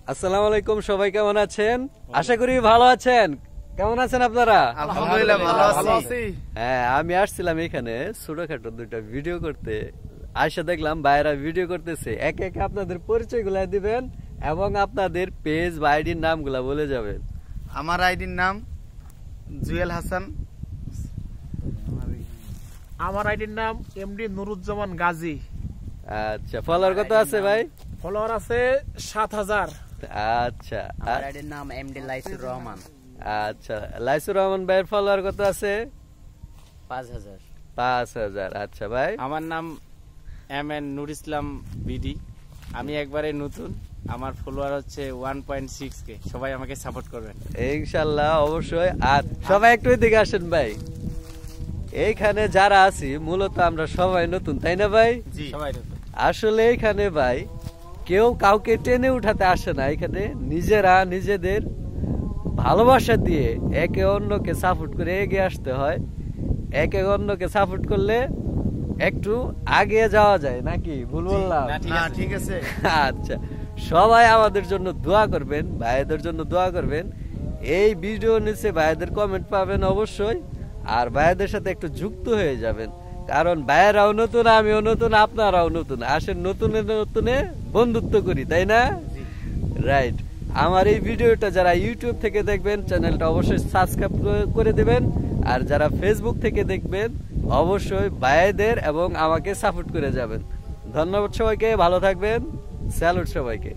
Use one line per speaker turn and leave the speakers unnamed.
আসসালামু আলাইকুম, সবাই কেমন আছেন? আশা করি ভালো আছেন। কেমন আছেন আপনারা?
আলহামদুলিল্লাহ ভালো আছি।
হ্যাঁ, আমি আসছিলাম এখানে ছোটখাটো দুইটা ভিডিও করতে। আয়সা দেখলাম বাইরা ভিডিও করতেছে। একে একে আপনাদের পরিচয় গুলা দিবেন এবং আপনাদের পেজ বা আইডির নামগুলা বলে যাবেন।
আমার আইডির নাম জুয়েল হাসান।
আমার আইডির নাম এমডি নুরুজ্জামান গাজী।
আচ্ছা, ফলোয়ার কত আছে ভাই?
ফলোয়ার আছে 7000।
আচ্ছা,
আমার আইডির নাম এমডি লাইসুর রহমান।
আচ্ছা, লাইসুর রহমান ভাইয়ের ফলোয়ার কত আছে?
5000।
5000। আচ্ছা ভাই,
আমার নাম M N Nur Islam BD. আমি একবারে নতুন, আমার ফলোয়ার হচ্ছে 1.6k। সবাই আমাকে সাপোর্ট করবেন
ইনশাল্লাহ, অবশ্যই। আর সবাই একটু এদিকে আসেন ভাই। এইখানে যারা আছি মূলত আমরা সবাই নতুন, তাই না ভাই?
সবাই নতুন।
আসলে এখানে ভাই কেউ কাউকে টেনে উঠাতে আসে না। এখানে নিজেরা নিজেদের ভালোবাসা দিয়ে একে অন্যকে সাপোর্ট করে এগিয়ে আসতে হয়। একে অন্যকে সাপোর্ট করলে একটু আগে যাওয়া যায়, নাকি ভুল বললাম?
না, ঠিক আছে।
আচ্ছা, সবাই আমাদের জন্য দোয়া করবেন, ভাইদের জন্য দোয়া করবেন। এই ভিডিও নিচে ভাইদের কমেন্ট পাবেন অবশ্যই। আর ভাইদের সাথে একটু যুক্ত হয়ে যাবেন, কারণ ভাইয়েরাও নতুন, আমিও নতুন, আপনারাও নতুন। আসেন নতুনে নতুনে বন্ধুত্ব করি, তাই না? রাইট। আমার এই ভিডিওটা যারা ইউটিউব থেকে দেখবেন চ্যানেলটা অবশ্যই সাবস্ক্রাইব করে দেবেন। আর যারা ফেসবুক থেকে দেখবেন অবশ্যই ভাইদের এবং আমাকে সাপোর্ট করে যাবেন। ধন্যবাদ সবাইকে, ভালো থাকবেন। স্যালুট সবাইকে।